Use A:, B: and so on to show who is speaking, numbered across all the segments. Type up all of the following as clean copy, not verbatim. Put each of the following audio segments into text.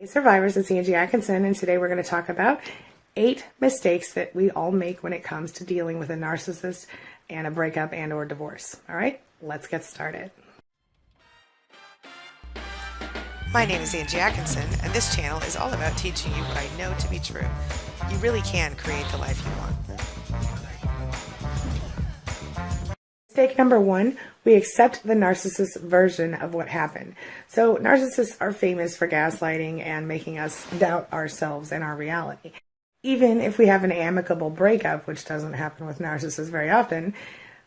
A: Hey survivors, it's Angie Atkinson, and today we're going to talk about 8 mistakes that we all make when it comes to dealing with a narcissist and a breakup and or divorce. All right, let's get started.
B: My name is Angie Atkinson, and this channel is all about teaching you what I know to be true. You really can create the life you want.
A: Mistake number 1, we accept the narcissist's version of what happened. So narcissists are famous for gaslighting and making us doubt ourselves and our reality. Even if we have an amicable breakup, which doesn't happen with narcissists very often,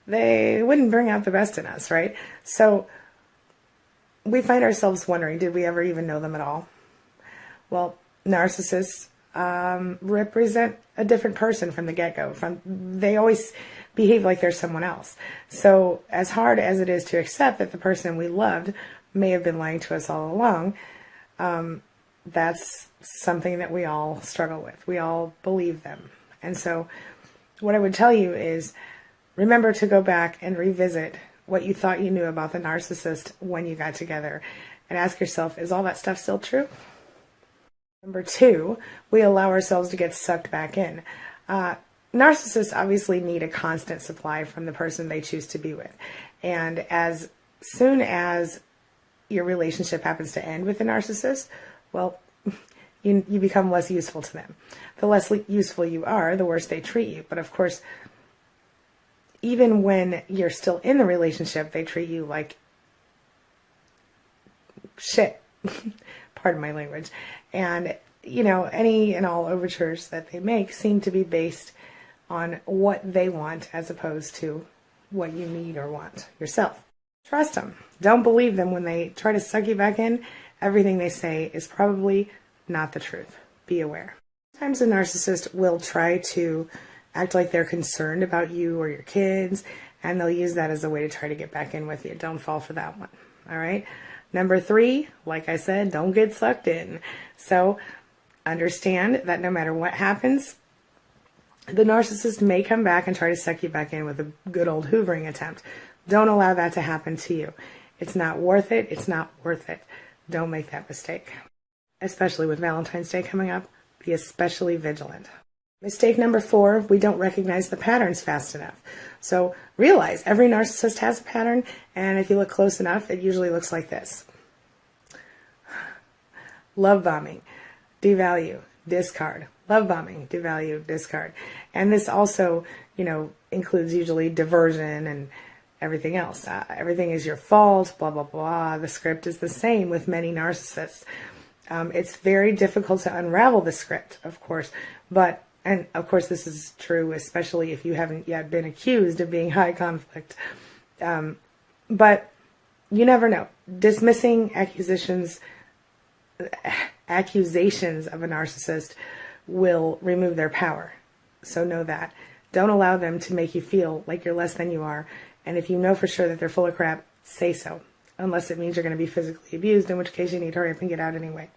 A: they wouldn't bring out the best in us, right? So we find ourselves wondering, did we ever even know them at all? Well, narcissists represent a different person from the get-go. They always behave like they're someone else. So as hard as it is to accept that the person we loved may have been lying to us all along, that's something that we all struggle with. We all believe them. And so what I would tell you is remember to go back and revisit what you thought you knew about the narcissist when you got together and ask yourself, is all that stuff still true? Number 2, we allow ourselves to get sucked back in. Narcissists obviously need a constant supply from the person they choose to be with. And as soon as your relationship happens to end with a narcissist, well, you become less useful to them. The less useful you are, the worse they treat you. But of course, even when you're still in the relationship, they treat you like shit. Pardon my language. And, you know, any and all overtures that they make seem to be based on what they want as opposed to what you need or want yourself. Trust them. Don't believe them when they try to suck you back in. Everything they say is probably not the truth. Be aware. Sometimes a narcissist will try to act like they're concerned about you or your kids, and they'll use that as a way to try to get back in with you. Don't fall for that one. All right? Number 3, like I said, don't get sucked in. So understand that no matter what happens, the narcissist may come back and try to suck you back in with a good old hoovering attempt. Don't allow that to happen to you. It's not worth it. It's not worth it. Don't make that mistake. Especially with Valentine's Day coming up, be especially vigilant. Mistake number 4, we don't recognize the patterns fast enough. So realize every narcissist has a pattern, and if you look close enough, it usually looks like this. Love bombing, devalue, discard. Love bombing, devalue, discard. And this also, you know, includes usually diversion and everything else. Everything is your fault, blah, blah, blah. The script is the same with many narcissists. It's very difficult to unravel the script, of course, and of course this is true especially if you haven't yet been accused of being high conflict. But you never know. Dismissing accusations of a narcissist will remove their power. So know that. Don't allow them to make you feel like you're less than you are. And if you know for sure that they're full of crap, say so. Unless it means you're going to be physically abused, in which case you need to hurry up and get out anyway.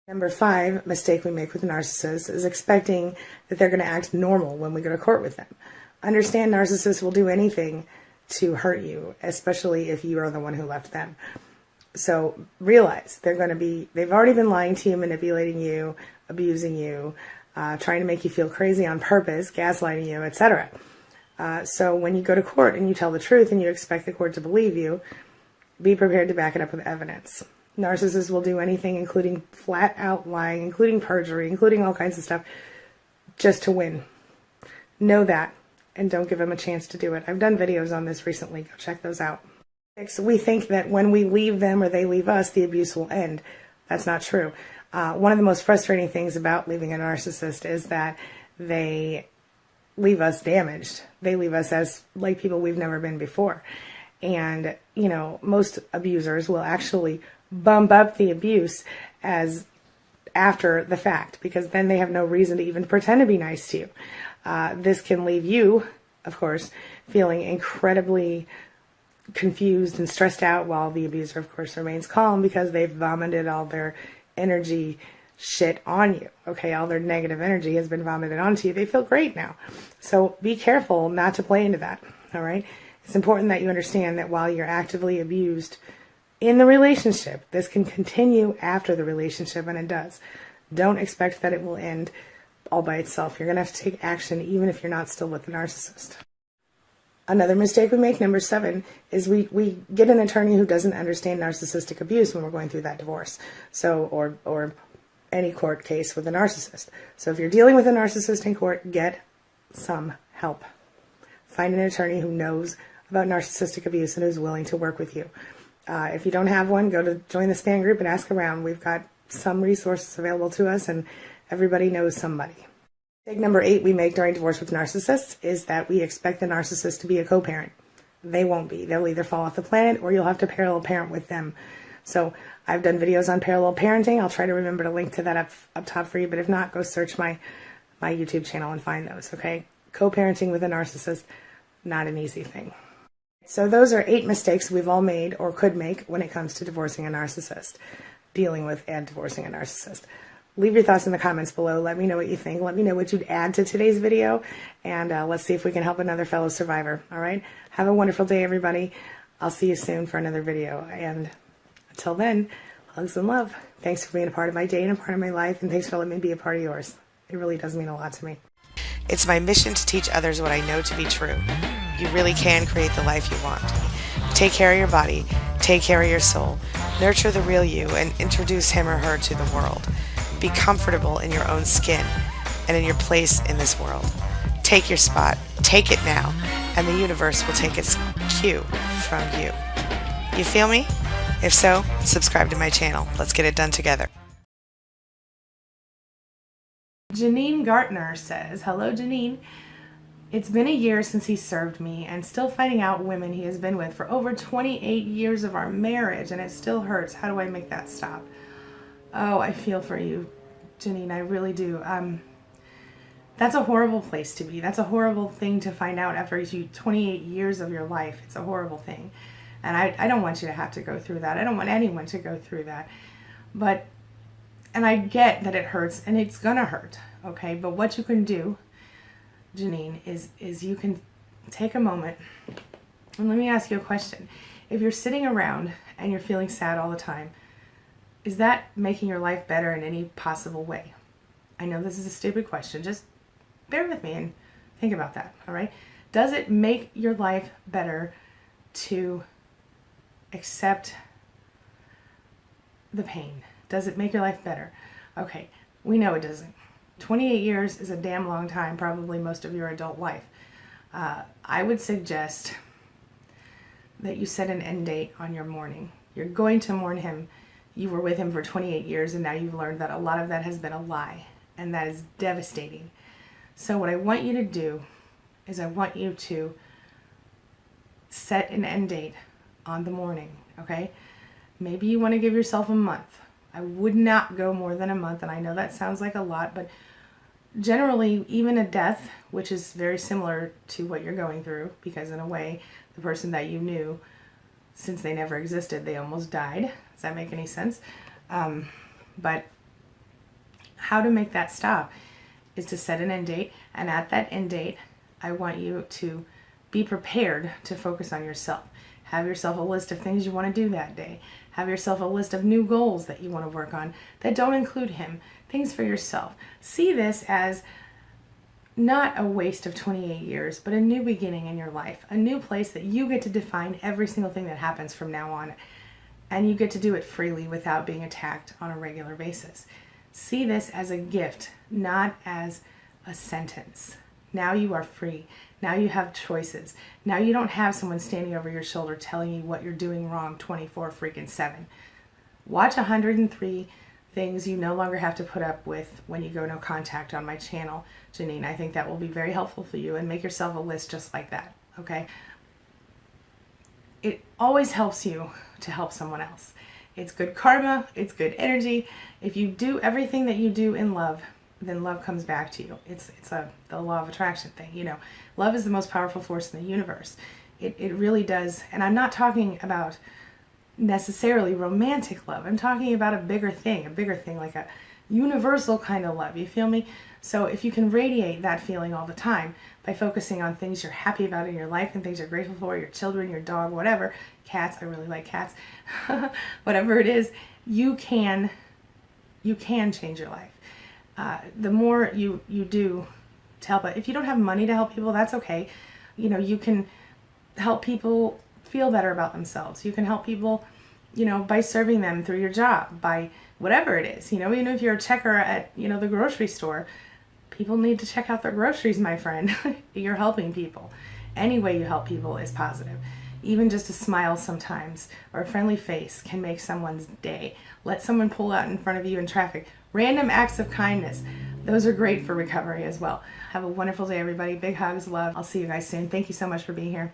A: Number 5 mistake we make with narcissists is expecting that they're going to act normal when we go to court with them. Understand narcissists will do anything to hurt you, especially if you are the one who left them. So realize they've already been lying to you, manipulating you, abusing you, trying to make you feel crazy on purpose, gaslighting you, etc. So when you go to court and you tell the truth and you expect the court to believe you, be prepared to back it up with evidence. Narcissists will do anything, including flat out lying, including perjury, including all kinds of stuff, just to win. Know that, and don't give them a chance to do it. I've done videos on this recently. Go check those out. 6, we think that when we leave them or they leave us, the abuse will end. That's not true. One of the most frustrating things about leaving a narcissist is that they leave us damaged. They leave us as like people we've never been before. And, you know, most abusers will actually bump up the abuse as after the fact, because then they have no reason to even pretend to be nice to you. This can leave you, of course, feeling incredibly confused and stressed out while the abuser, of course, remains calm because they've vomited all their energy shit on you. Okay, all their negative energy has been vomited onto you. They feel great now. So be careful not to play into that, all right? It's important that you understand that while you're actively abused, in the relationship. This can continue after the relationship, and it does. Don't expect that it will end all by itself. You're going to have to take action even if you're not still with the narcissist. Another mistake we make, number 7, is we get an attorney who doesn't understand narcissistic abuse when we're going through that divorce. So, or any court case with a narcissist. So if you're dealing with a narcissist in court, get some help. Find an attorney who knows about narcissistic abuse and who's willing to work with you. If you don't have one, join the SPAN group and ask around. We've got some resources available to us, and everybody knows somebody. Mistake number 8 we make during divorce with narcissists is that we expect the narcissist to be a co-parent. They won't be. They'll either fall off the planet or you'll have to parallel parent with them. So I've done videos on parallel parenting. I'll try to remember to link to that up top for you, but if not, go search my YouTube channel and find those, okay? Co-parenting with a narcissist, not an easy thing. So those are 8 mistakes we've all made or could make when it comes to divorcing a narcissist, dealing with and divorcing a narcissist. Leave your thoughts in the comments below. Let me know what you think. Let me know what you'd add to today's video, and let's see if we can help another fellow survivor, all right? Have a wonderful day, everybody. I'll see you soon for another video, and until then, hugs and love. Thanks for being a part of my day and a part of my life, and thanks for letting me be a part of yours. It really does mean a lot to me.
B: It's my mission to teach others what I know to be true. You really can create the life you want. Take care of your body, take care of your soul, nurture the real you, and introduce him or her to the world. Be comfortable in your own skin and in your place in this world. Take your spot, take it now, and the universe will take its cue from you. You feel me? If so, subscribe to my channel. Let's get it done together.
A: Janine Gartner says, hello Janine. It's been a year since he served me and still finding out women he has been with for over 28 years of our marriage, and it still hurts. How do I make that stop? Oh, I feel for you, Janine. I really do. That's a horrible place to be. That's a horrible thing to find out after 28 years of your life. It's a horrible thing. And I don't want you to have to go through that. I don't want anyone to go through that. And I get that it hurts, and it's gonna hurt, okay? But what you can do, Janine, is you can take a moment, and let me ask you a question. If you're sitting around and you're feeling sad all the time, is that making your life better in any possible way? I know this is a stupid question. Just bear with me and think about that, all right? Does it make your life better to accept the pain? Does it make your life better? Okay, we know it doesn't. 28 years is a damn long time, probably most of your adult life. I would suggest that you set an end date on your mourning. You're going to mourn him. You were with him for 28 years, and now you've learned that a lot of that has been a lie, and that is devastating. So what I want you to do is I want you to set an end date on the mourning, okay? Maybe you want to give yourself a month. I would not go more than a month, and I know that sounds like a lot, but generally, even a death, which is very similar to what you're going through, because in a way, the person that you knew, since they never existed, they almost died. Does that make any sense? But how to make that stop is to set an end date, and at that end date, I want you to be prepared to focus on yourself. Have yourself a list of things you want to do that day. Have yourself a list of new goals that you want to work on that don't include him. Things for yourself. See this as not a waste of 28 years, but a new beginning in your life. A new place that you get to define every single thing that happens from now on. And you get to do it freely without being attacked on a regular basis. See this as a gift, not as a sentence. Now you are free. Now you have choices. Now you don't have someone standing over your shoulder telling you what you're doing wrong 24/7. Watch 103 things you no longer have to put up with when you go no contact on my channel, Janine. I think that will be very helpful for you, and make yourself a list just like that, okay? It always helps you to help someone else. It's good karma. It's good energy. If you do everything that you do in love, then love comes back to you. It's the law of attraction thing. You know, love is the most powerful force in the universe. It really does. And I'm not talking about necessarily romantic love. I'm talking about a bigger thing like a universal kind of love. You feel me? So if you can radiate that feeling all the time by focusing on things you're happy about in your life and things you're grateful for, your children, your dog, whatever, cats, I really like cats, whatever it is, you can change your life. The more you do to help it. If you don't have money to help people, that's okay. You know, you can help people feel better about themselves. You can help people, you know, by serving them through your job, by whatever it is. You know, even if you're a checker at, you know, the grocery store, people need to check out their groceries, my friend. You're helping people. Any way you help people is positive. Even just a smile sometimes or a friendly face can make someone's day. Let someone pull out in front of you in traffic. Random acts of kindness. Those are great for recovery as well. Have a wonderful day, everybody. Big hugs, love. I'll see you guys soon. Thank you so much for being here.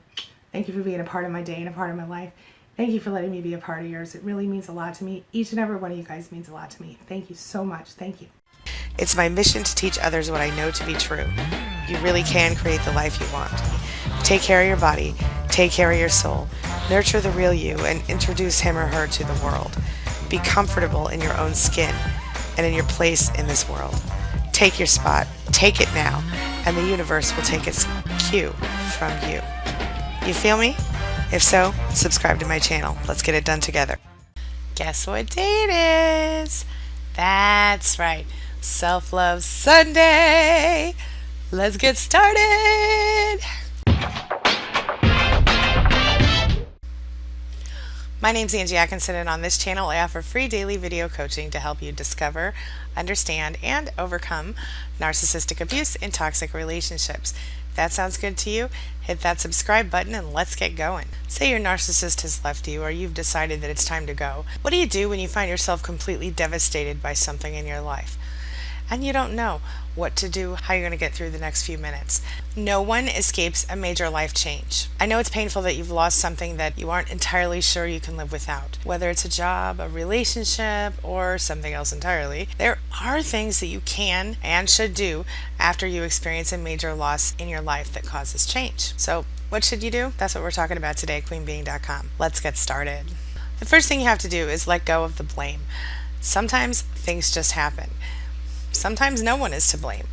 A: Thank you for being a part of my day and a part of my life. Thank you for letting me be a part of yours. It really means a lot to me. Each and every one of you guys means a lot to me. Thank you so much. Thank you.
B: It's my mission to teach others what I know to be true. You really can create the life you want. Take care of your body, take care of your soul, nurture the real you, and introduce him or her to the world. Be comfortable in your own skin and in your place in this world. Take your spot, take it now, and the universe will take its cue from you. You feel me? If so, subscribe to my channel. Let's get it done together. Guess what day it is? That's right, Self-Love Sunday. Let's get started. My name's Angie Atkinson, and on this channel I offer free daily video coaching to help you discover, understand, and overcome narcissistic abuse in toxic relationships. If that sounds good to you, hit that subscribe button and let's get going. Say your narcissist has left you or you've decided that it's time to go. What do you do when you find yourself completely devastated by something in your life and you don't know what to do, how you're going to get through the next few minutes? No one escapes a major life change. I know it's painful that you've lost something that you aren't entirely sure you can live without. Whether it's a job, a relationship, or something else entirely, there are things that you can and should do after you experience a major loss in your life that causes change. So what should you do? That's what we're talking about today at queenbeing.com. Let's get started. The first thing you have to do is let go of the blame. Sometimes things just happen. Sometimes no one is to blame.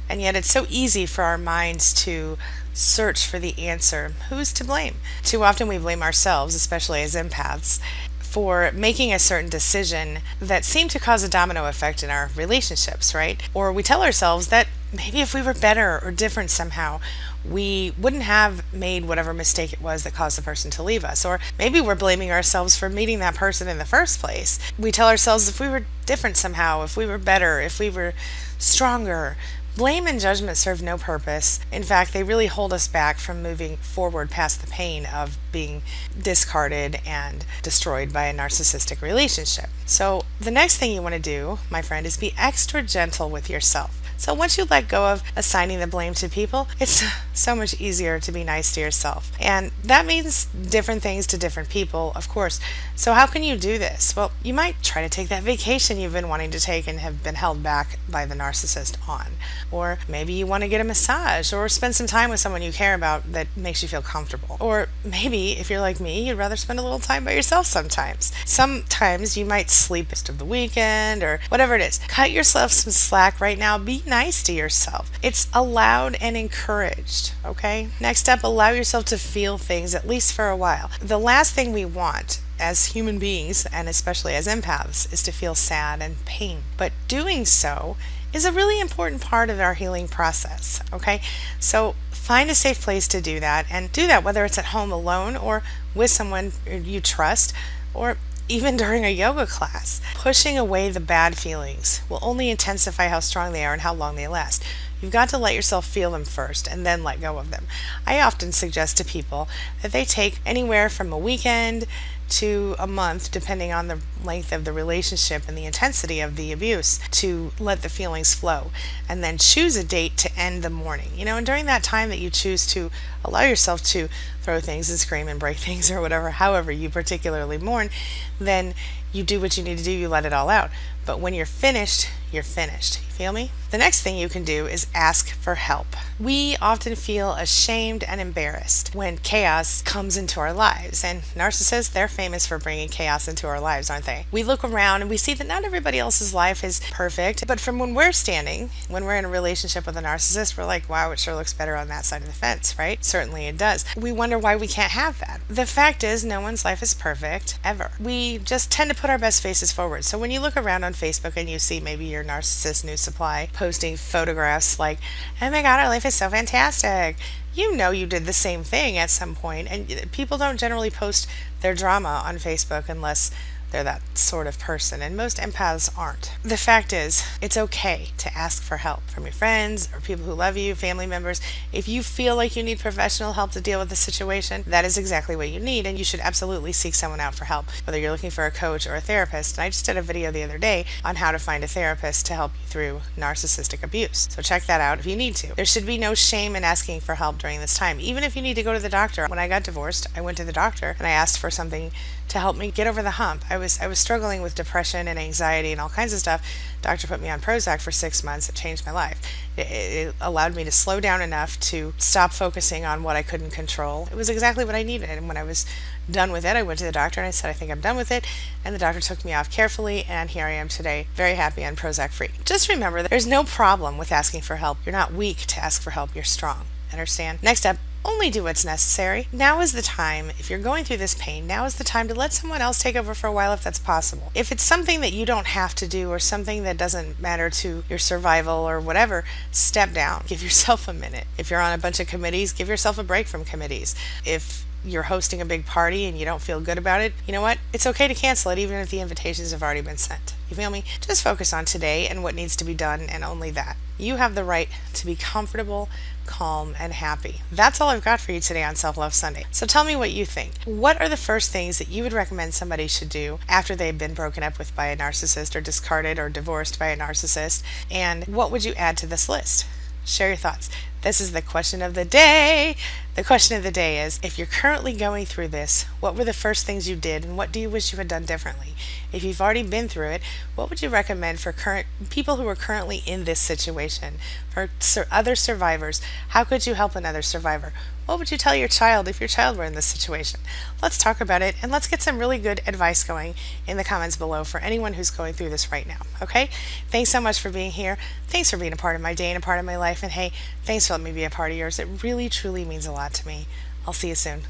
B: And yet it's so easy for our minds to search for the answer. Who's to blame? Too often we blame ourselves, especially as empaths, for making a certain decision that seemed to cause a domino effect in our relationships, right? Or we tell ourselves that maybe if we were better or different somehow, we wouldn't have made whatever mistake it was that caused the person to leave us. Or maybe we're blaming ourselves for meeting that person in the first place. We tell ourselves if we were different somehow, if we were better, if we were stronger. Blame and judgment serve no purpose. In fact, they really hold us back from moving forward past the pain of being discarded and destroyed by a narcissistic relationship. So the next thing you want to do, my friend, is be extra gentle with yourself. So once you let go of assigning the blame to people, it's so much easier to be nice to yourself. And that means different things to different people, of course. So how can you do this? Well, you might try to take that vacation you've been wanting to take and have been held back by the narcissist on. Or maybe you want to get a massage or spend some time with someone you care about that makes you feel comfortable. Or maybe, if you're like me, you'd rather spend a little time by yourself sometimes. Sometimes you might sleep most of the weekend or whatever it is. Cut yourself some slack right now. Be nice to yourself. It's allowed and encouraged, okay? Next up, allow yourself to feel things, at least for a while. The last thing we want as human beings, and especially as empaths, is to feel sad and pain. But doing so is a really important part of our healing process, okay? So find a safe place to do that, and do that whether it's at home alone or with someone you trust, or even during a yoga class. Pushing away the bad feelings will only intensify how strong they are and how long they last. You've got to let yourself feel them first and then let go of them. I often suggest to people that they take anywhere from a weekend to a month, depending on the length of the relationship and the intensity of the abuse, to let the feelings flow, and then choose a date to end the mourning. You know, and during that time that you choose to allow yourself to throw things and scream and break things or whatever, however you particularly mourn, then you do what you need to do, you let it all out. But when you're finished, you're finished. Feel me? The next thing you can do is ask for help. We often feel ashamed and embarrassed when chaos comes into our lives. And narcissists, they're famous for bringing chaos into our lives, aren't they? We look around and we see that not everybody else's life is perfect. But from when we're standing, when we're in a relationship with a narcissist, we're like, wow, it sure looks better on that side of the fence, right? Certainly it does. We wonder why we can't have that. The fact is, no one's life is perfect, ever. We just tend to put our best faces forward. So when you look around on Facebook and you see maybe your narcissist news supply posting photographs like, oh my god, our life is so fantastic, you know you did the same thing at some point. And people don't generally post their drama on Facebook unless they're that sort of person, and most empaths aren't. The fact is, it's okay to ask for help from your friends or people who love you, family members. If you feel like you need professional help to deal with the situation, that is exactly what you need, and you should absolutely seek someone out for help, whether you're looking for a coach or a therapist. And I just did a video the other day on how to find a therapist to help you through narcissistic abuse. So check that out if you need to. There should be no shame in asking for help during this time, even if you need to go to the doctor. When I got divorced, I went to the doctor and I asked for something to help me get over the hump. I was struggling with depression and anxiety and all kinds of stuff. Doctor put me on Prozac for 6 months. It changed my life. It allowed me to slow down enough to stop focusing on what I couldn't control. It was exactly what I needed. And when I was done with it, I went to the doctor and I said, I think I'm done with it. And the doctor took me off carefully, and here I am today, very happy and Prozac free. Just remember that there's no problem with asking for help. You're not weak to ask for help. You're strong. Understand? Next up, only do what's necessary. Now is the time, if you're going through this pain, now is the time to let someone else take over for a while if that's possible. If it's something that you don't have to do or something that doesn't matter to your survival or whatever, step down. Give yourself a minute. If you're on a bunch of committees, give yourself a break from committees. If you're hosting a big party and you don't feel good about it, you know what? It's okay to cancel it even if the invitations have already been sent. You feel me? Just focus on today and what needs to be done, and only that. You have the right to be comfortable, calm, and happy. That's all I've got for you today on Self-Love Sunday. So tell me what you think. What are the first things that you would recommend somebody should do after they've been broken up with by a narcissist, or discarded or divorced by a narcissist? And what would you add to this list? Share your thoughts. This is the question of the day. The question of the day is, if you're currently going through this, what were the first things you did, and what do you wish you had done differently? If you've already been through it, what would you recommend for current people who are currently in this situation? For other survivors, how could you help another survivor? What would you tell your child if your child were in this situation? Let's talk about it, and let's get some really good advice going in the comments below for anyone who's going through this right now, okay? Thanks so much for being here. Thanks for being a part of my day and a part of my life. And hey, thanks for letting me be a part of yours. It really, truly means a lot to me. I'll see you soon.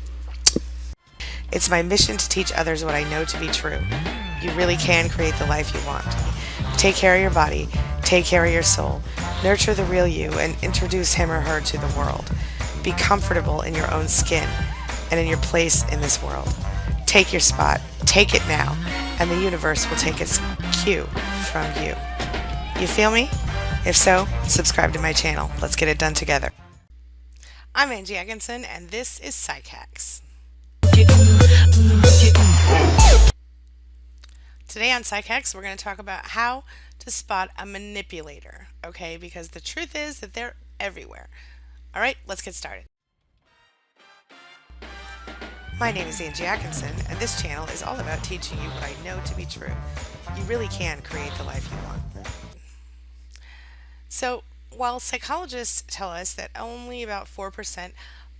B: It's my mission to teach others what I know to be true. You really can create the life you want. Take care of your body. Take care of your soul. Nurture the real you and introduce him or her to the world. Be comfortable in your own skin and in your place in this world. Take your spot. Take it now. And the universe will take its cue from you. You feel me? If so, subscribe to my channel. Let's get it done together. I'm Angie Atkinson, and this is Psych Hacks. Today on Psych Hacks, we're going to talk about how to spot a manipulator, okay? Because the truth is that they're everywhere. All right, let's get started. My name is Angie Atkinson, and this channel is all about teaching you what I know to be true. You really can create the life you want. So, while psychologists tell us that only about 4%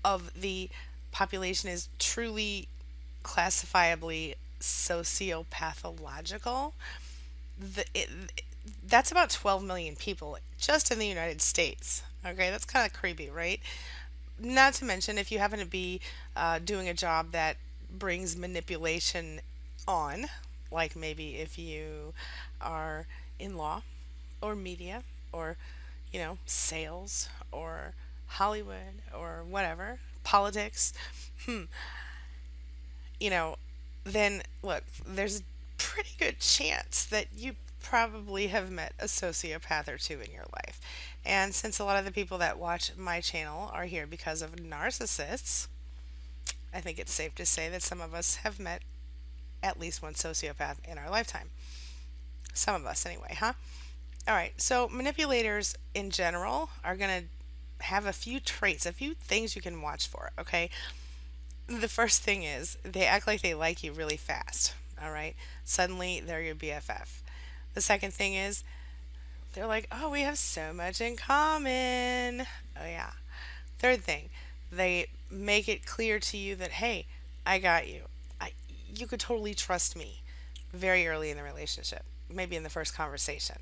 B: of the population is truly classifiably sociopathological, that's about 12 million people just in the United States. Okay, that's kind of creepy, right? Not to mention, if you happen to be doing a job that brings manipulation on, like maybe if you are in law or media or, sales or Hollywood or whatever, politics, then look, there's a pretty good chance that you probably have met a sociopath or two in your life. And since a lot of the people that watch my channel are here because of narcissists, I think it's safe to say that some of us have met at least one sociopath in our lifetime. Some of us anyway, huh? Alright, so manipulators in general are going to have a few traits, a few things you can watch for, okay? The first thing is they act like they like you really fast, alright? Suddenly they're your BFF. The second thing is They're like, oh, we have so much in common. Oh, yeah. Third thing, they make it clear to you that, hey, I got you. You could totally trust me very early in the relationship, maybe in the first conversation.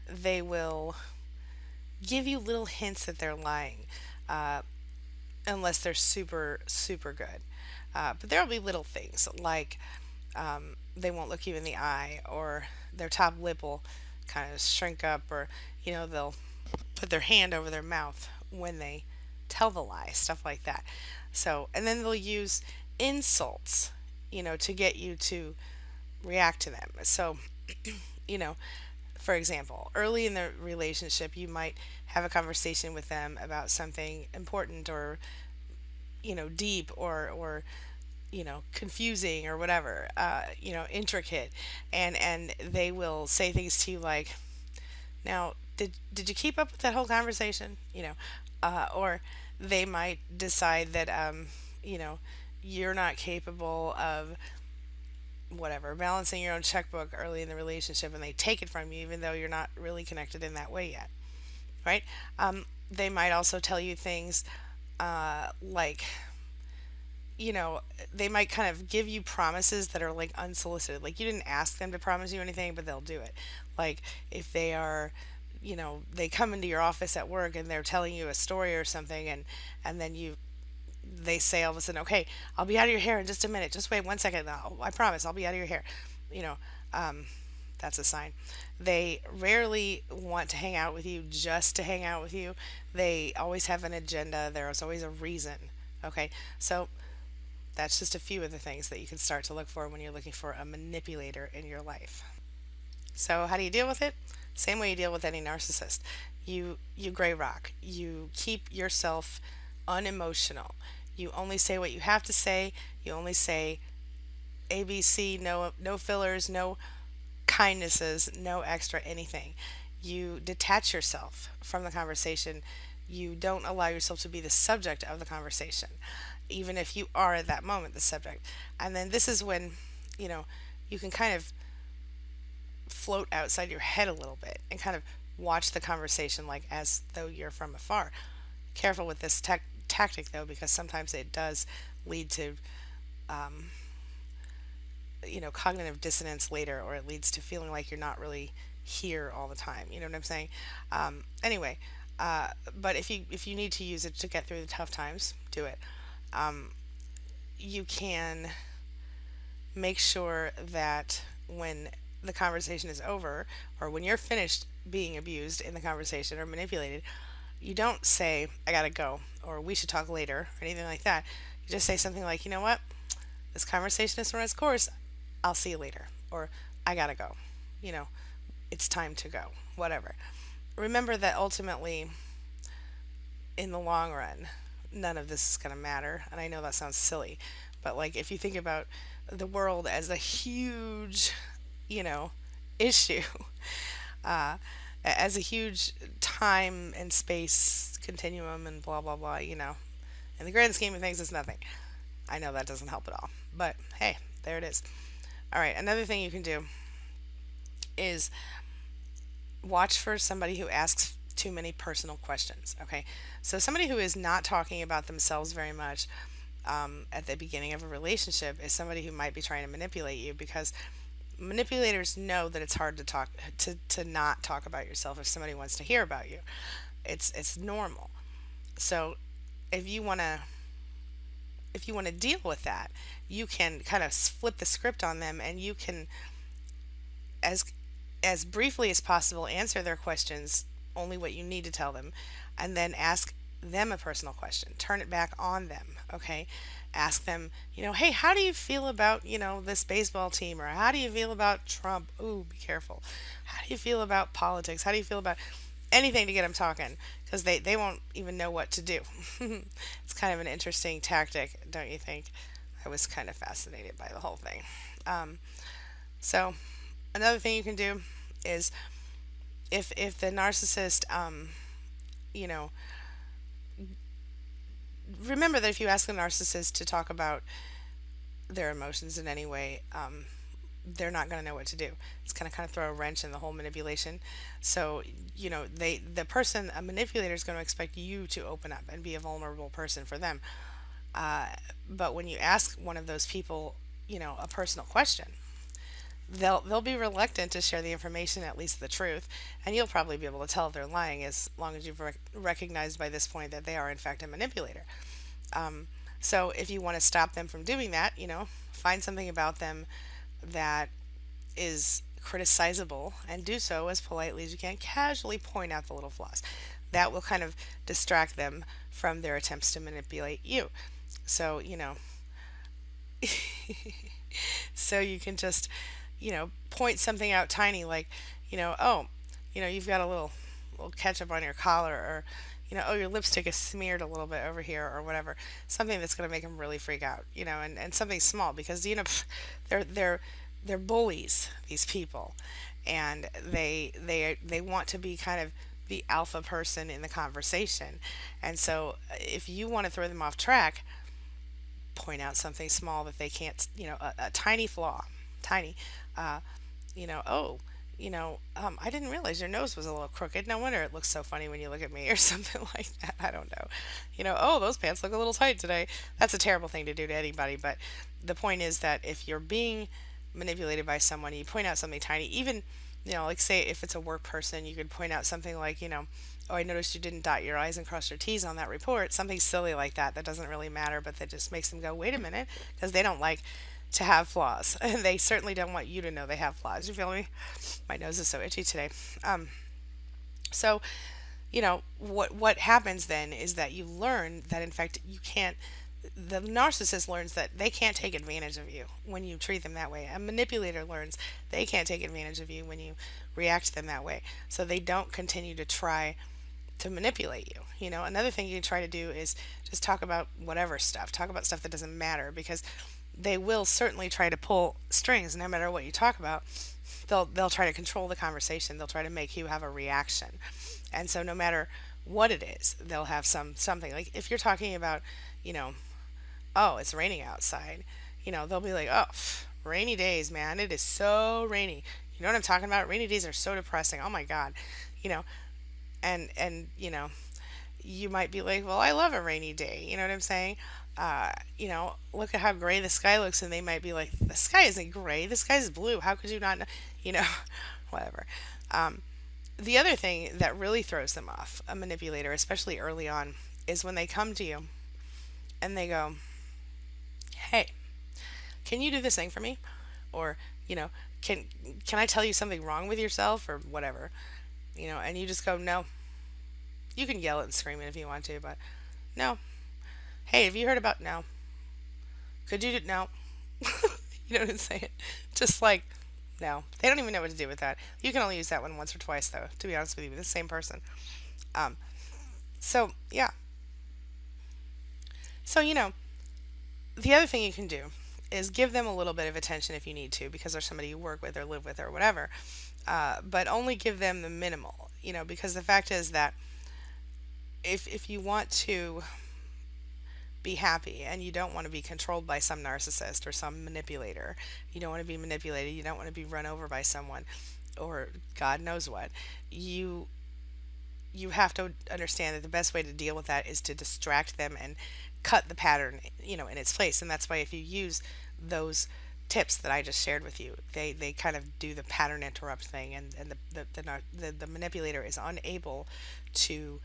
B: They will give you little hints that they're lying, unless they're super, super good. But there will be little things like they won't look you in the eye, or their top lip will kind of shrink up, or, they'll put their hand over their mouth when they tell the lie, stuff like that. So, and then they'll use insults, to get you to react to them. So, you know, for example, early in the relationship, you might have a conversation with them about something important, or, deep, or confusing, or whatever, intricate, and they will say things to you like, now, did you keep up with that whole conversation? Or they might decide that you're not capable of whatever balancing your own checkbook early in the relationship, and they take it from you, even though you're not really connected in that way yet, right? They might also tell you things like, they might kind of give you promises that are like unsolicited. Like, you didn't ask them to promise you anything, but they'll do it. Like, if they are, they come into your office at work and they're telling you a story or something, and then they say all of a sudden, okay, I'll be out of your hair in just a minute. Just wait 1 second. I promise I'll be out of your hair. You know, um, that's a sign. They rarely want to hang out with you just to hang out with you. They always have an agenda. There's always a reason. Okay, so that's just a few of the things that you can start to look for when you're looking for a manipulator in your life. So how do you deal with it? Same way you deal with any narcissist. You gray rock. You keep yourself unemotional. You only say what you have to say. You only say ABC, no fillers, no kindnesses, no extra anything. You detach yourself from the conversation. You don't allow yourself to be the subject of the conversation, even if you are at that moment the subject. And then this is when, you know, you can kind of float outside your head a little bit and kind of watch the conversation like as though you're from afar. Careful with this tactic though, because sometimes it does lead to cognitive dissonance later, or it leads to feeling like you're not really here all the time. You know what I'm saying? Anyway, but if you need to use it to get through the tough times, do it. You can make sure that when the conversation is over, or when you're finished being abused in the conversation or manipulated, you don't say, I gotta go, or we should talk later, or anything like that. You just say something like, you know what? This conversation has run its course. I'll see you later. Or, I gotta go. It's time to go. Whatever. Remember that ultimately, in the long run, none of this is going to matter. And I know that sounds silly, but like, if you think about the world as a huge, issue, as a huge time and space continuum, and blah, blah, blah, in the grand scheme of things, it's nothing. I know that doesn't help at all, but hey, there it is. All right, another thing you can do is watch for somebody who asks too many personal questions. Okay, so somebody who is not talking about themselves very much at the beginning of a relationship is somebody who might be trying to manipulate you, because manipulators know that it's hard to not talk about yourself if somebody wants to hear about you. It's normal. So if you want to deal with that, you can kind of flip the script on them, and you can, as briefly as possible, answer their questions, only what you need to tell them, and then ask them a personal question. Turn it back on them, okay? Ask them, hey, how do you feel about, this baseball team? Or how do you feel about Trump? Ooh, be careful. How do you feel about politics? How do you feel about anything to get them talking? Because they won't even know what to do. It's kind of an interesting tactic, don't you think? I was kind of fascinated by the whole thing. So another thing you can do is, if the narcissist, remember that if you ask the narcissist to talk about their emotions in any way, they're not going to know what to do. It's going to kind of throw a wrench in the whole manipulation. So, the person, a manipulator, is going to expect you to open up and be a vulnerable person for them. But when you ask one of those people, a personal question, they'll be reluctant to share the information, at least the truth, and you'll probably be able to tell if they're lying as long as you've recognized by this point that they are in fact a manipulator. So if you want to stop them from doing that, find something about them that is criticizable and do so as politely as you can. Casually point out the little flaws. That will kind of distract them from their attempts to manipulate you. So, so you can just, point something out tiny, like, oh, you've got a little ketchup on your collar, or, oh, your lipstick is smeared a little bit over here, or whatever. Something that's going to make them really freak out, and something small, because, they're bullies, these people, and they want to be kind of the alpha person in the conversation. And so if you want to throw them off track, point out something small that they can't, a tiny flaw, tiny, oh, I didn't realize your nose was a little crooked. No wonder it looks so funny when you look at me, or something like that. I don't know. Oh, those pants look a little tight today. That's a terrible thing to do to anybody. But the point is that if you're being manipulated by someone, you point out something tiny, even, like say if it's a work person, you could point out something like, oh, I noticed you didn't dot your I's and cross your T's on that report. Something silly like that doesn't really matter, but that just makes them go, wait a minute, because they don't like to have flaws. And they certainly don't want you to know they have flaws. You feel me? My nose is so itchy today. So, what happens then is that you learn that, in fact, the narcissist learns that they can't take advantage of you when you treat them that way. A manipulator learns they can't take advantage of you when you react to them that way. So they don't continue to try to manipulate you. Another thing you can try to do is just talk about whatever stuff. Talk about stuff that doesn't matter, because they will certainly try to pull strings no matter what you talk about. They'll try to control the conversation. They'll try to make you have a reaction. And so no matter what it is, they'll have something. Like if you're talking about, oh, it's raining outside, they'll be like, oh, rainy days, man. It is so rainy. You know what I'm talking about? Rainy days are so depressing. Oh my God. And you might be like, well, I love a rainy day. You know what I'm saying? Look at how gray the sky looks, and they might be like, the sky isn't gray, the sky is blue. How could you not know? Whatever. The other thing that really throws them off, a manipulator, especially early on, is when they come to you and they go, hey, can you do this thing for me? Or, can I tell you something wrong with yourself, or whatever? And you just go, no. You can yell it and scream it if you want to, but no. Hey, have you heard about, no. Could you do, no. You know what I'm saying? Just like, no. They don't even know what to do with that. You can only use that one once or twice, though, to be honest with you, with the same person. So, yeah. So, the other thing you can do is give them a little bit of attention if you need to, because they're somebody you work with or live with or whatever. But only give them the minimal, because the fact is that if you want to be happy and you don't want to be controlled by some narcissist or some manipulator, you don't want to be manipulated, you don't want to be run over by someone, or God knows what, you have to understand that the best way to deal with that is to distract them and cut the pattern, in its place. And that's why if you use those tips that I just shared with you, they kind of do the pattern interrupt thing, and the manipulator is unable to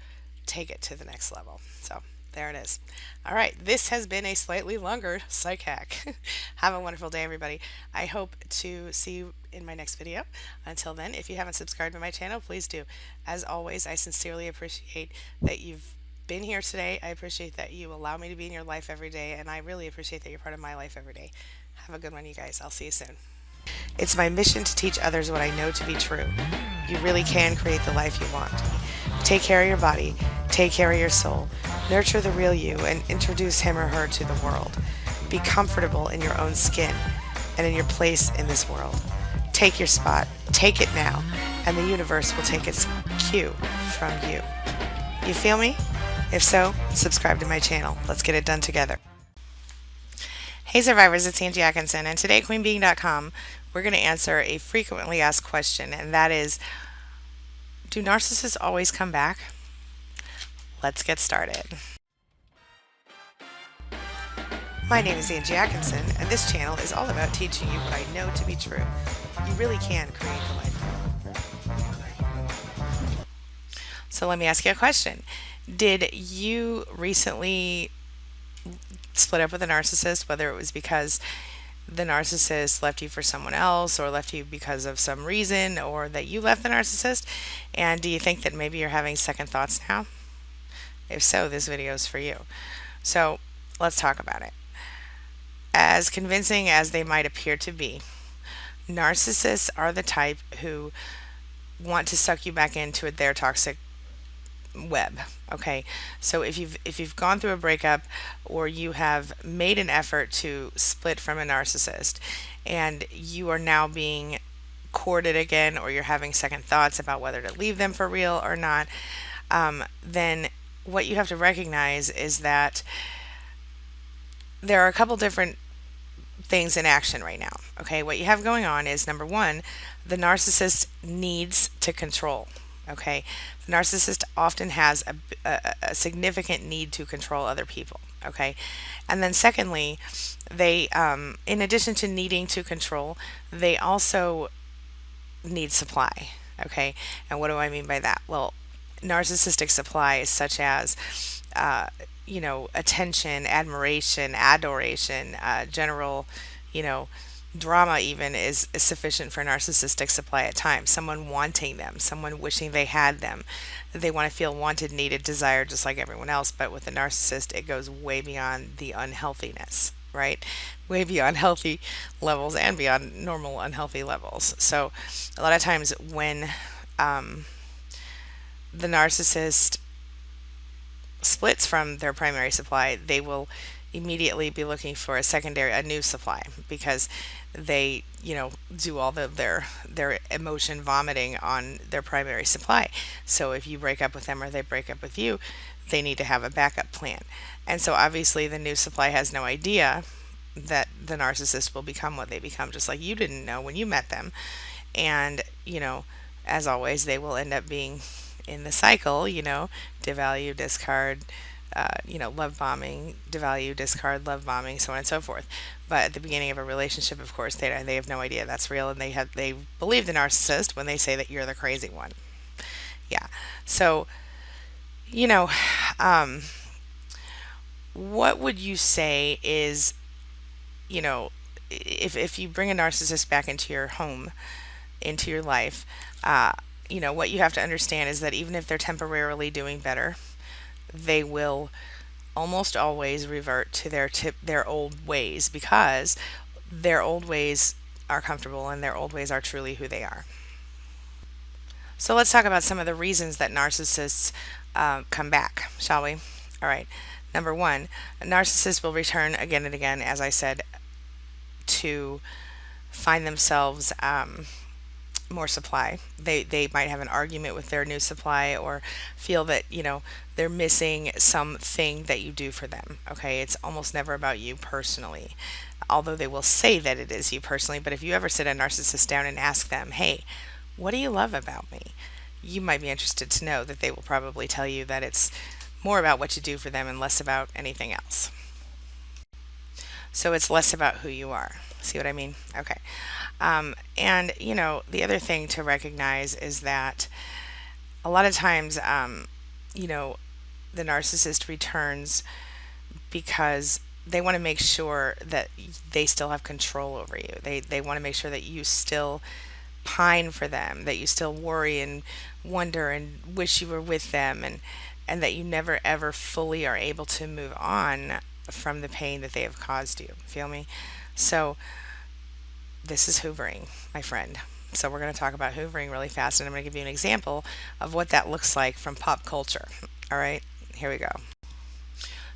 B: take it to the next level. So there it is. All right, this has been a slightly longer psych hack. Have a wonderful day, everybody. I hope to see you in my next video. Until then, if you haven't subscribed to my channel, please do. As always, I sincerely appreciate that you've been here today. I appreciate that you allow me to be in your life every day, and I really appreciate that you're part of my life every day. Have a good one, you guys. I'll see you soon. It's my mission to teach others what I know to be true. You really can create the life you want. Take care of your body, take care of your soul, nurture the real you, and introduce him or her to the world. Be comfortable in your own skin and in your place in this world. Take your spot, take it now, and the universe will take its cue from you. You feel me? If so, subscribe to my channel. Let's get it done together. Hey survivors, it's Angie Atkinson, and today at queenbeing.com we're going to answer a frequently asked question, and that is, do narcissists always come back? Let's get started. My name is Angie Atkinson, and this channel is all about teaching you what I know to be true. You really can create the life you want. So let me ask you a question. Did you recently split up with a narcissist, whether it was because the narcissist left you for someone else or left you because of some reason, or that you left the narcissist? And do you think that maybe you're having second thoughts now? If so, this video is for you. So let's talk about it. As convincing as they might appear to be, narcissists are the type who want to suck you back into their toxic web. Okay, so if you've gone through a breakup, or you have made an effort to split from a narcissist, and you are now being courted again, or you're having second thoughts about whether to leave them for real or not, then what you have to recognize is that there are a couple different things in action right now. Okay, what you have going on is, number one, the narcissist needs to control. Okay, the narcissist often has a significant need to control other people. Okay, and then secondly, they, in addition to needing to control, they also need supply. Okay, and what do I mean by that? Well, narcissistic supply, such as attention, admiration, adoration, general, drama even is sufficient for narcissistic supply at times. Someone wanting them, someone wishing they had them. They want to feel wanted, needed, desired, just like everyone else. But with a narcissist, it goes way beyond the unhealthiness, right? Way beyond healthy levels and beyond normal unhealthy levels. So a lot of times when the narcissist splits from their primary supply, they will immediately be looking for a new supply, because they do all their emotion vomiting on their primary supply. So if you break up with them, or they break up with you, they need to have a backup plan. And so obviously the new supply has no idea that the narcissist will become what they become, just like you didn't know when you met them. And as always, they will end up being in the cycle, devalue, discard, love bombing, devalue, discard, love bombing, so on and so forth. But at the beginning of a relationship, of course, they have no idea that's real, and they believe the narcissist when they say that you're the crazy one. Yeah. So, what would you say is, if you bring a narcissist back into your home, into your life, what you have to understand is that even if they're temporarily doing better, they will almost always revert to their old ways, because their old ways are comfortable and their old ways are truly who they are. So let's talk about some of the reasons that narcissists come back, shall we? All right. Number one, a narcissist will return again and again, as I said, to find themselves more supply. They might have an argument with their new supply, or feel that they're missing something that you do for them. Okay, it's almost never about you personally, although they will say that it is you personally. But if you ever sit a narcissist down and ask them, hey, what do you love about me, you might be interested to know that they will probably tell you that it's more about what you do for them and less about anything else. So it's less about who you are. See what I mean? Okay. And the other thing to recognize is that a lot of times, the narcissist returns because they want to make sure that they still have control over you. They want to make sure that you still pine for them, that you still worry and wonder and wish you were with them, and that you never ever fully are able to move on from the pain that they have caused you. Feel me? So this is hoovering, my friend. So we're going to talk about hoovering really fast, and I'm going to give you an example of what that looks like from pop culture. All right, here we go.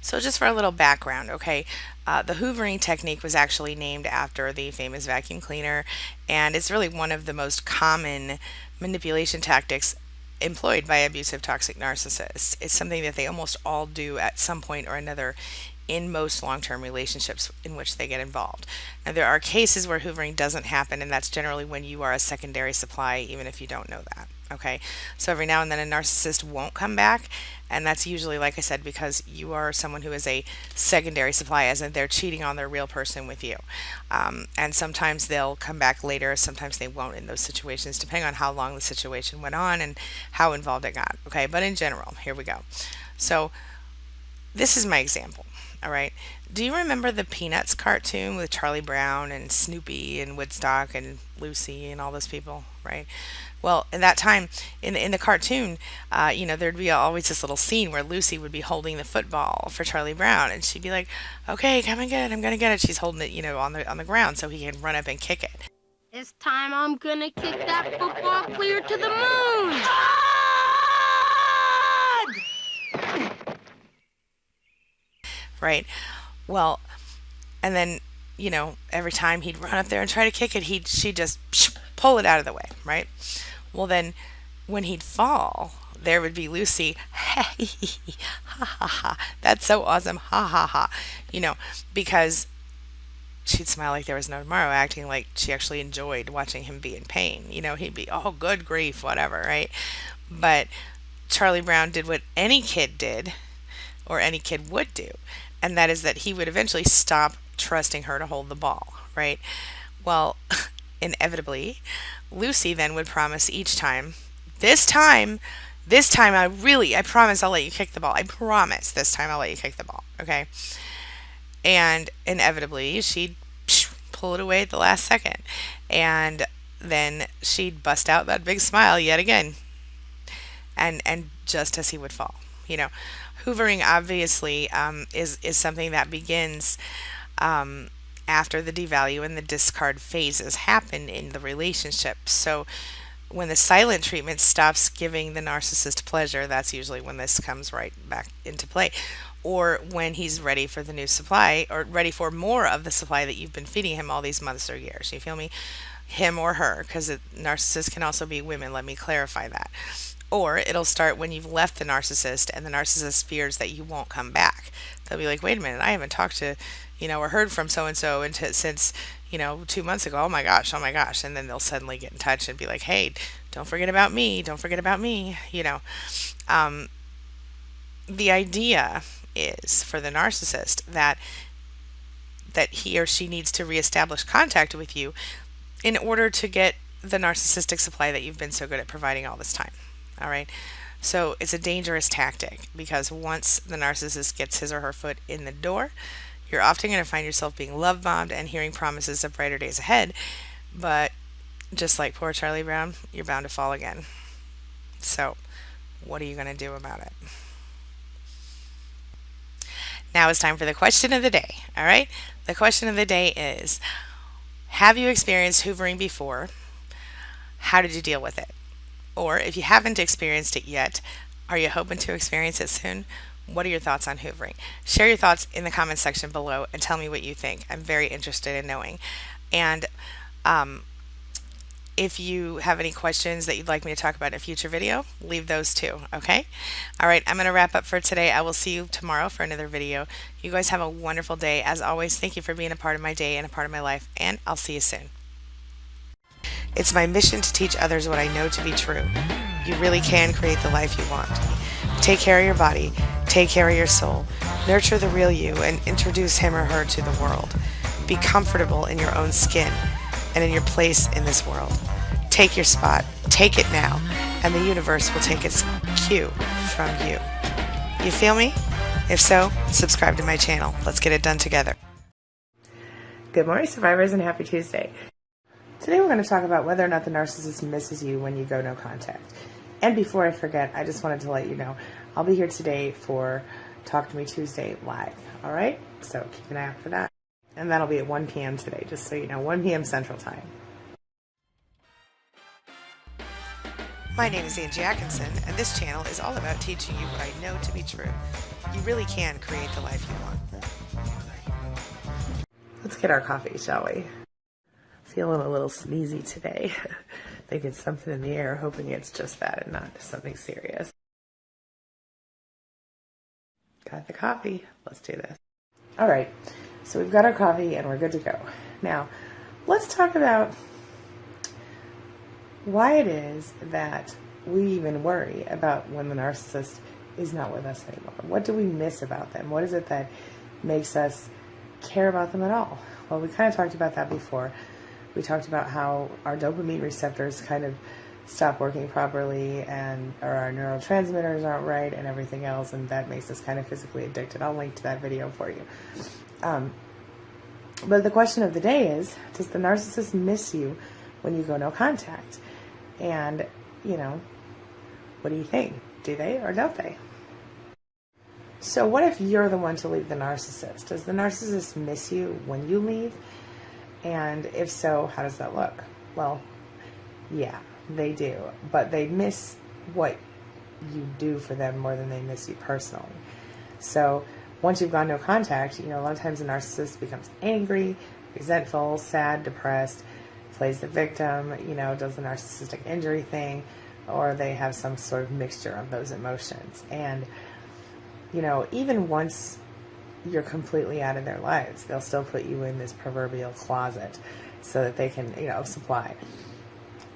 B: So just for a little background, okay, the hoovering technique was actually named after the famous vacuum cleaner, and it's really one of the most common manipulation tactics employed by abusive toxic narcissists. It's something that they almost all do at some point or another in most long-term relationships in which they get involved. Now, there are cases where hoovering doesn't happen, and that's generally when you are a secondary supply, even if you don't know that. Okay, so every now and then a narcissist won't come back, and that's usually, like I said, because you are someone who is a secondary supply, as in they're cheating on their real person with you. And sometimes they'll come back later, sometimes they won't in those situations, depending on how long the situation went on and how involved it got. Okay, but in general, here we go. So this is my example. All right. Do you remember the Peanuts cartoon with Charlie Brown and Snoopy and Woodstock and Lucy and all those people, right? Well, in that time, in the cartoon, there'd be always this little scene where Lucy would be holding the football for Charlie Brown, and she'd be like, "Okay, come and get it. I'm gonna get it." She's holding it, on the ground so he can run up and kick it.
C: This time I'm gonna kick that football clear to the moon!
B: Right. Well, and then every time he'd run up there and try to kick it, she'd just pull it out of the way, right? Well, then when he'd fall, there would be Lucy, ha ha ha, that's so awesome, ha ha ha, because she'd smile like there was no tomorrow, acting like she actually enjoyed watching him be in pain. He'd be, oh, good grief, whatever, right? But Charlie Brown did what any kid did, or any kid would do, and that is that he would eventually stop trusting her to hold the ball, right? Well, inevitably, Lucy then would promise each time, this time, I promise I'll let you kick the ball. I promise this time I'll let you kick the ball, okay? And inevitably, she'd pull it away at the last second. And then she'd bust out that big smile yet again. And just as he would fall, Hoovering obviously is something that begins after the devalue and the discard phases happen in the relationship. So when the silent treatment stops giving the narcissist pleasure, that's usually when this comes right back into play. Or when he's ready for the new supply, or ready for more of the supply that you've been feeding him all these months or years. You feel me? Him or her, because narcissists can also be women. Let me clarify that. Or it'll start when you've left the narcissist and the narcissist fears that you won't come back. They'll be like, wait a minute, I haven't talked to, or heard from so-and-so since, 2 months ago. Oh my gosh. And then they'll suddenly get in touch and be like, hey, don't forget about me. The idea is for the narcissist that he or she needs to reestablish contact with you in order to get the narcissistic supply that you've been so good at providing all this time. All right. So it's a dangerous tactic, because once the narcissist gets his or her foot in the door, you're often going to find yourself being love bombed and hearing promises of brighter days ahead. But just like poor Charlie Brown, you're bound to fall again. So what are you going to do about it? Now it's time for the question of the day. All right. The question of the day is, have you experienced hoovering before? How did you deal with it? Or if you haven't experienced it yet, are you hoping to experience it soon? What are your thoughts on hoovering? Share your thoughts in the comments section below and tell me what you think. I'm very interested in knowing. And if you have any questions that you'd like me to talk about in a future video, leave those too, okay? All right, I'm going to wrap up for today. I will see you tomorrow for another video. You guys have a wonderful day. As always, thank you for being a part of my day and a part of my life, and I'll see you soon. It's my mission to teach others what I know to be true. You really can create the life you want. Take care of your body, take care of your soul, nurture the real you, and introduce him or her to the world. Be comfortable in your own skin and in your place in this world. Take your spot, take it now, and the universe will take its cue from you. You feel me? If so, subscribe to my channel. Let's get it done together.
A: Good morning, survivors, and happy Tuesday. Today we're going to talk about whether or not the narcissist misses you when you go no contact. And before I forget, I just wanted to let you know, I'll be here today for Talk to Me Tuesday live. All right? So keep an eye out for that. And that'll be at 1 p.m. today, just so you know, 1 p.m. Central Time.
B: My name is Angie Atkinson, and this channel is all about teaching you what I know to be true. You really can create the life you want.
A: Let's get our coffee, shall we? Feeling a little sneezy today. Think it's something in the air, hoping it's just that and not something serious. Got the coffee. Let's do this. All right, so we've got our coffee and we're good to go. Now, let's talk about why it is that we even worry about when the narcissist is not with us anymore. What do we miss about them? What is it that makes us care about them at all? Well, we kind of talked about that before. We talked about how our dopamine receptors kind of stop working properly, and or our neurotransmitters aren't right and everything else, and that makes us kind of physically addicted. I'll link to that video for you. But the question of the day is, does the narcissist miss you when you go no contact? And, you know, what do you think? Do they or don't they? So what if you're the one to leave the narcissist? Does the narcissist miss you when you leave? And if so, how does that look? Well, yeah, they do. But they miss what you do for them more than they miss you personally. So once you've gone no contact, you know, a lot of times the narcissist becomes angry, resentful, sad, depressed, plays the victim, you know, does the narcissistic injury thing, or they have some sort of mixture of those emotions. And, you know, even once you're completely out of their lives, they'll still put you in this proverbial closet so that they can, you know, supply.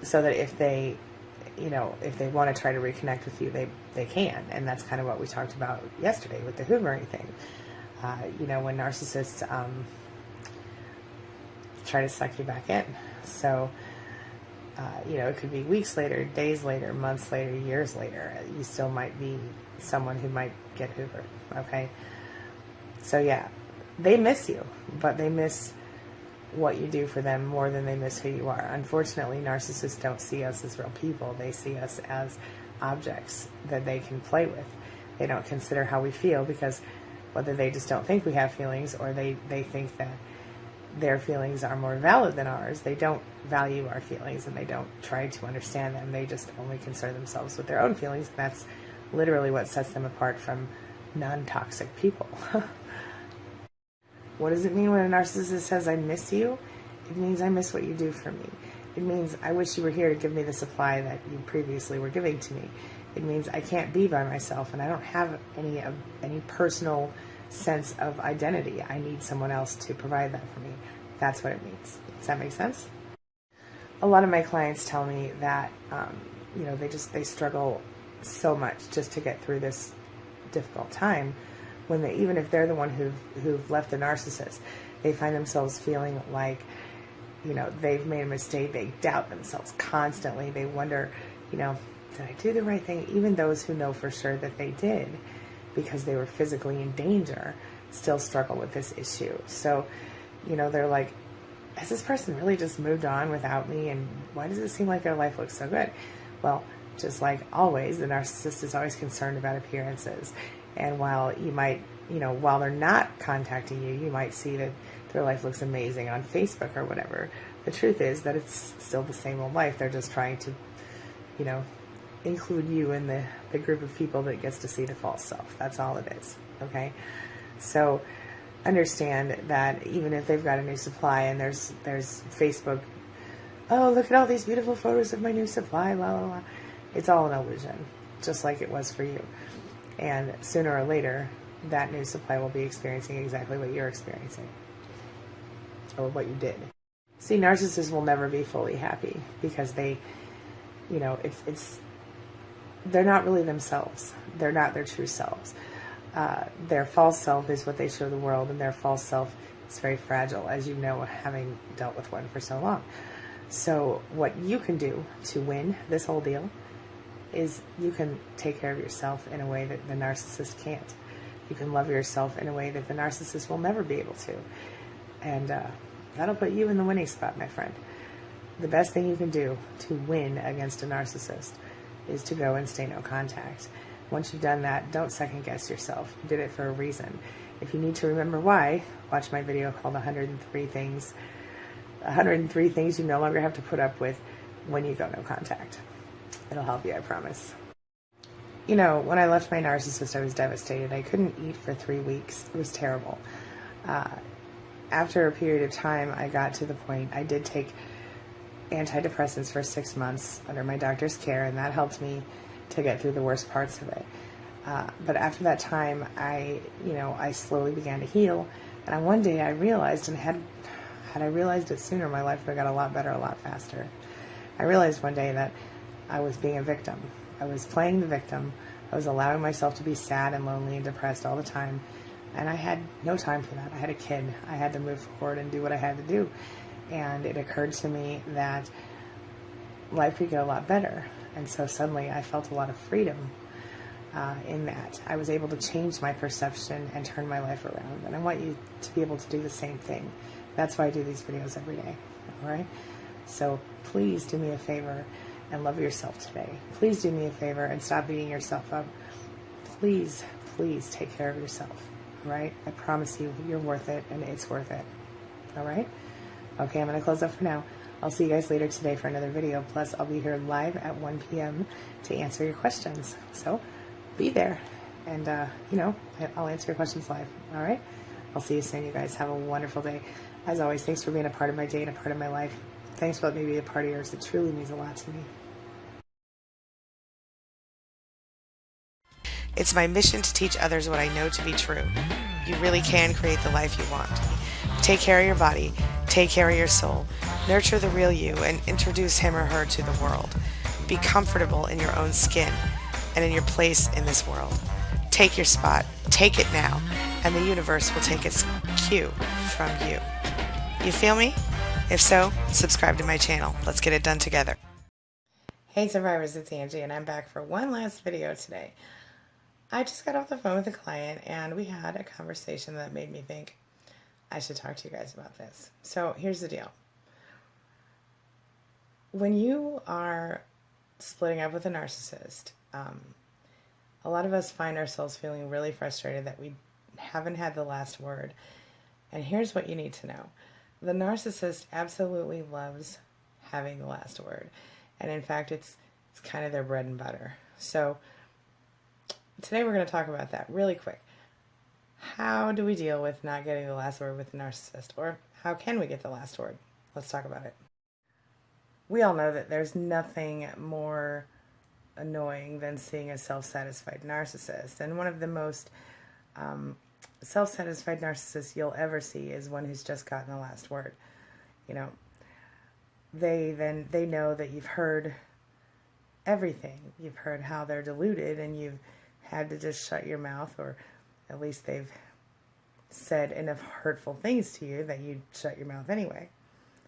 A: So that if they, you know, if they want to try to reconnect with you, they can. And that's kind of what we talked about yesterday with the hoovering thing. You know, when narcissists try to suck you back in. So, you know, it could be weeks later, days later, months later, years later. You still might be someone who might get hoovered, okay? So, yeah, they miss you, but they miss what you do for them more than they miss who you are. Unfortunately, narcissists don't see us as real people. They see us as objects that they can play with. They don't consider how we feel, because whether they just don't think we have feelings or they think that their feelings are more valid than ours, they don't value our feelings and they don't try to understand them. They just only concern themselves with their own feelings, and that's literally what sets them apart from non-toxic people. What does it mean when a narcissist says, I miss you? It means I miss what you do for me. It means I wish you were here to give me the supply that you previously were giving to me. It means I can't be by myself and I don't have any personal sense of identity. I need someone else to provide that for me. That's what it means. Does that make sense? A lot of my clients tell me that, you know, they struggle so much just to get through this difficult time, when they, even if they're the one who've left the narcissist, they find themselves feeling like, you know, they've made a mistake. They doubt themselves constantly. They wonder, you know, did I do the right thing? Even those who know for sure that they did, because they were physically in danger, still struggle with this issue. So, you know, they're like, has this person really just moved on without me? And why does it seem like their life looks so good? Well, just like always, the narcissist is always concerned about appearances. And while you might, you know, while they're not contacting you, you might see that their life looks amazing on Facebook or whatever. The truth is that it's still the same old life. They're just trying to, you know, include you in the group of people that gets to see the false self. That's all it is, okay? So understand that even if they've got a new supply and there's Facebook, oh, look at all these beautiful photos of my new supply, la la la. It's all an illusion, just like it was for you. And sooner or later, that new supply will be experiencing exactly what you're experiencing, or what you did. See, narcissists will never be fully happy because they, you know, they're not really themselves. They're not their true selves. Their false self is what they show the world, and their false self is very fragile, as you know, having dealt with one for so long. So what you can do to win this whole deal is you can take care of yourself in a way that the narcissist can't. You can love yourself in a way that the narcissist will never be able to. And that'll put you in the winning spot, my friend. The best thing you can do to win against a narcissist is to go and stay no contact. Once you've done that, don't second guess yourself. You did it for a reason. If you need to remember why, watch my video called 103 Things You No Longer Have to Put Up With When You Go No Contact. It'll help you, I promise. You know, when I left my narcissist, I was devastated. I couldn't eat for 3 weeks. It was terrible. After a period of time, I got to the point, I did take antidepressants for 6 months under my doctor's care, and that helped me to get through the worst parts of it. But after that time, I slowly began to heal. And one day I realized, and had I realized it sooner, my life would have got a lot better, a lot faster. I realized one day that I was being a victim. I was playing the victim. I was allowing myself to be sad and lonely and depressed all the time. And I had no time for that. I had a kid. I had to move forward and do what I had to do. And it occurred to me that life could get a lot better. And so suddenly I felt a lot of freedom in that. I was able to change my perception and turn my life around. And I want you to be able to do the same thing. That's why I do these videos every day. All right? So please do me a favor and love yourself today. Please do me a favor and stop beating yourself up. Please, please take care of yourself. All right? I promise you, you're worth it, and it's worth it. All right? Okay, I'm going to close up for now. I'll see you guys later today for another video. Plus, I'll be here live at 1 p.m. to answer your questions. So, be there. And, I'll answer your questions live. All right? I'll see you soon, you guys. Have a wonderful day. As always, thanks for being a part of my day and a part of my life. Thanks for letting me be a part of yours. It truly means a lot to me.
B: It's my mission to teach others what I know to be true. You really can create the life you want. Take care of your body, take care of your soul, nurture the real you, and introduce him or her to the world. Be comfortable in your own skin and in your place in this world. Take your spot, take it now, and the universe will take its cue from you. You feel me? If so, subscribe to my channel. Let's get it done together.
A: Hey survivors, it's Angie, and I'm back for one last video today. I just got off the phone with a client, and we had a conversation that made me think I should talk to you guys about this. So here's the deal. When you are splitting up with a narcissist, a lot of us find ourselves feeling really frustrated that we haven't had the last word. And here's what you need to know. The narcissist absolutely loves having the last word. And in fact, it's kind of their bread and butter. So today we're going to talk about that really quick. How do we deal with not getting the last word with the narcissist? Or how can we get the last word? Let's talk about it. We all know that there's nothing more annoying than seeing a self-satisfied narcissist. And one of the most self-satisfied narcissists you'll ever see is one who's just gotten the last word. You know, they know that you've heard everything. You've heard how they're deluded, and you've had to just shut your mouth, or at least they've said enough hurtful things to you that you'd shut your mouth anyway.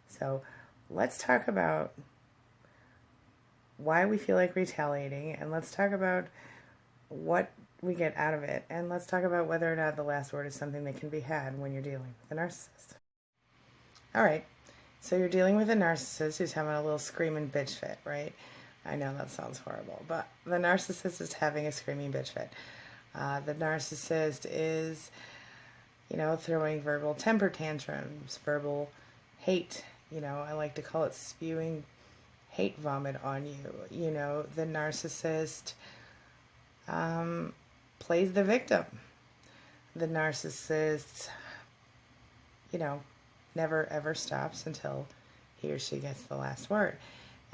A: So let's talk about why we feel like retaliating, and let's talk about what we get out of it, and let's talk about whether or not the last word is something that can be had when you're dealing with a narcissist. All right, so you're dealing with a narcissist who's having a little screaming bitch fit, right? I know that sounds horrible, but the narcissist is having a screaming bitch fit. The narcissist is, throwing verbal temper tantrums, verbal hate. I like to call it spewing hate vomit on you. The narcissist plays the victim. The narcissist, never ever stops until he or she gets the last word.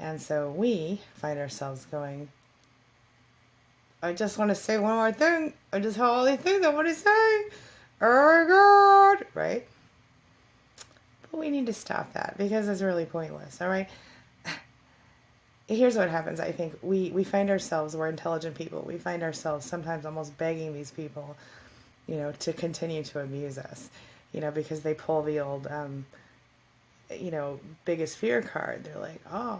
A: And so we find ourselves going, I just want to say one more thing. I just have all these things I want to say. Oh my God. Right? But we need to stop that because it's really pointless. All right? Here's what happens. I think we find ourselves, we're intelligent people. We find ourselves sometimes almost begging these people, to continue to abuse us, because they pull the old, biggest fear card. They're like, oh,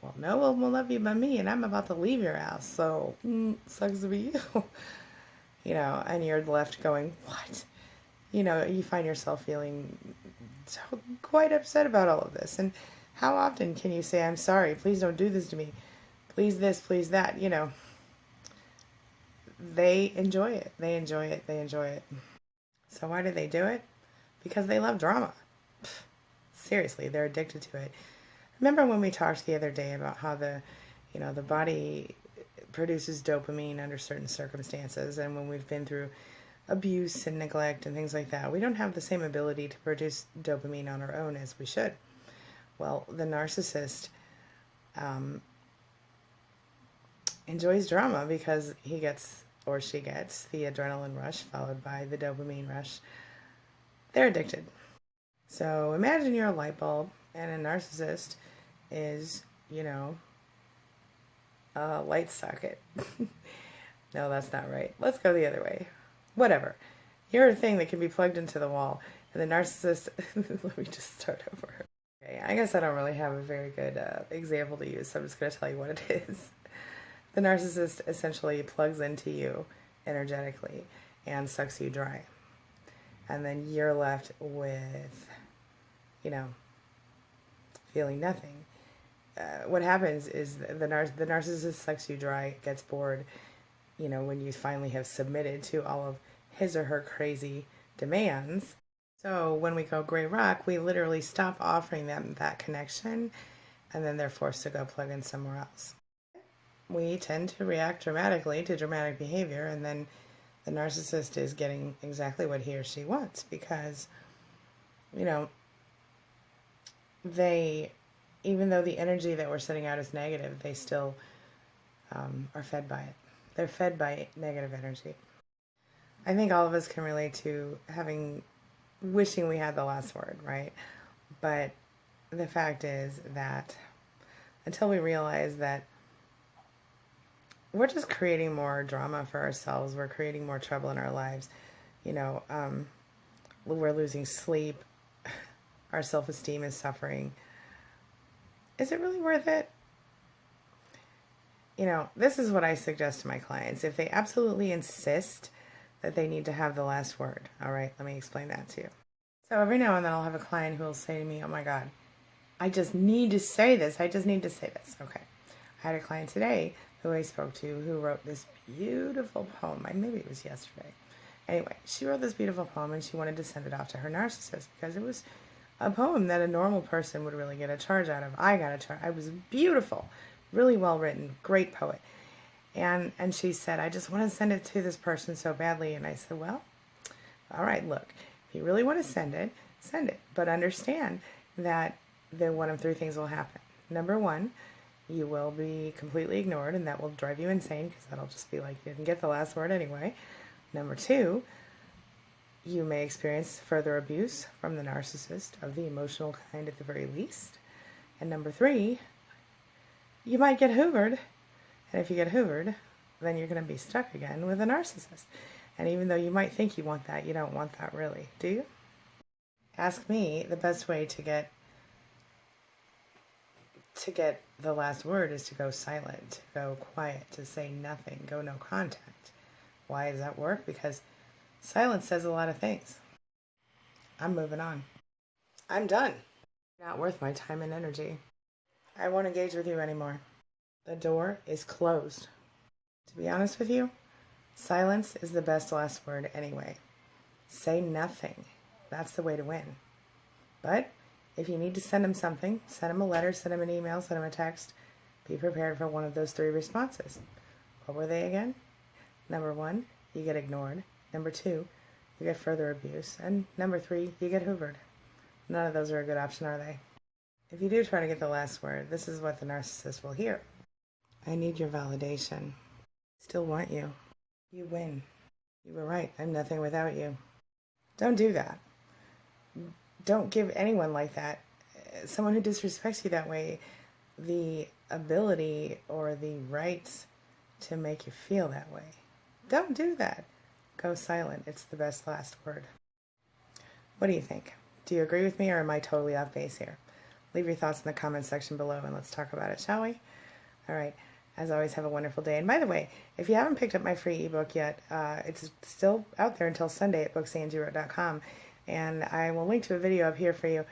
A: well, no one will love you but me, and I'm about to leave your house, so sucks to be you. And you're left going, what? You find yourself feeling so quite upset about all of this. And how often can you say, I'm sorry, please don't do this to me, please this, please that? They enjoy it. They enjoy it. They enjoy it. So why do they do it? Because they love drama. Seriously, they're addicted to it. Remember when we talked the other day about how the body produces dopamine under certain circumstances, and when we've been through abuse and neglect and things like that, we don't have the same ability to produce dopamine on our own as we should. Well, the narcissist enjoys drama because he gets, or she gets, the adrenaline rush followed by the dopamine rush. they're addicted. So imagine you're a light bulb and a narcissist is, a light socket. No, that's not right. Let's go the other way. Whatever. You're a thing that can be plugged into the wall. And the narcissist, let me just start over. Okay, I guess I don't really have a very good example to use, so I'm just going to tell you what it is. The narcissist essentially plugs into you energetically and sucks you dry. And then you're left with, feeling nothing. What happens is the narcissist sucks you dry, gets bored, when you finally have submitted to all of his or her crazy demands. So when we go gray rock, we literally stop offering them that connection, and then they're forced to go plug in somewhere else. We tend to react dramatically to dramatic behavior, and then the narcissist is getting exactly what he or she wants because, they, even though the energy that we're sending out is negative, they still are fed by it. They're fed by negative energy. I think all of us can relate to wishing we had the last word, right? But the fact is that until we realize that we're just creating more drama for ourselves, we're creating more trouble in our lives, we're losing sleep, our self-esteem is suffering. Is it really worth it? This is what I suggest to my clients. If they absolutely insist that they need to have the last word, all right, let me explain that to you. So every now and then I'll have a client who will say to me, oh my God, I just need to say this. I just need to say this. Okay. I had a client today who I spoke to who wrote this beautiful poem. Maybe it was yesterday. Anyway, she wrote this beautiful poem and she wanted to send it off to her narcissist because it was a poem that a normal person would really get a charge out of. I got a charge. It was beautiful, really well written, great poet. And she said, I just want to send it to this person so badly. And I said, well, all right, look, if you really want to send it, send it. But understand that then one of three things will happen. Number one, you will be completely ignored, and that will drive you insane because that'll just be like you didn't get the last word anyway. Number two, you may experience further abuse from the narcissist of the emotional kind at the very least. And number three, you might get hoovered. And if you get hoovered, then you're going to be stuck again with a narcissist. And even though you might think you want that, you don't want that really, do you? Ask me, the best way to get the last word is to go silent, to go quiet, to say nothing, go no contact. Why does that work? Because silence says a lot of things. I'm moving on. I'm done. Not worth my time and energy. I won't engage with you anymore. The door is closed. To be honest with you, silence is the best last word anyway. Say nothing. That's the way to win. But if you need to send them something, send them a letter, send them an email, send them a text. Be prepared for one of those three responses. What were they again? Number one, you get ignored. Number two, you get further abuse. And number three, you get hoovered. None of those are a good option, are they? If you do try to get the last word, this is what the narcissist will hear. I need your validation. Still want you. You win. You were right. I'm nothing without you. Don't do that. Don't give anyone like that, someone who disrespects you that way, the ability or the rights to make you feel that way. Don't do that. Go silent. It's the best last word. What do you think? Do you agree with me, or am I totally off base here? Leave your thoughts in the comment section below and let's talk about it, shall we? All right. As always, have a wonderful day. And by the way, if you haven't picked up my free ebook yet, it's still out there until Sunday at booksangiewrote.com. And I will link to a video up here for you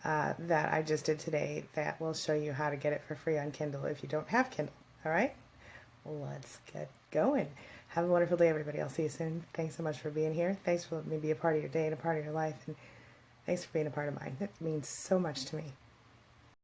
A: that I just did today that will show you how to get it for free on Kindle if you don't have Kindle. All right? Well, let's get going. Have a wonderful day, everybody. I'll see you soon. Thanks so much for being here. Thanks for letting me be a part of your day and a part of your life. And thanks for being a part of mine. It means so much to me.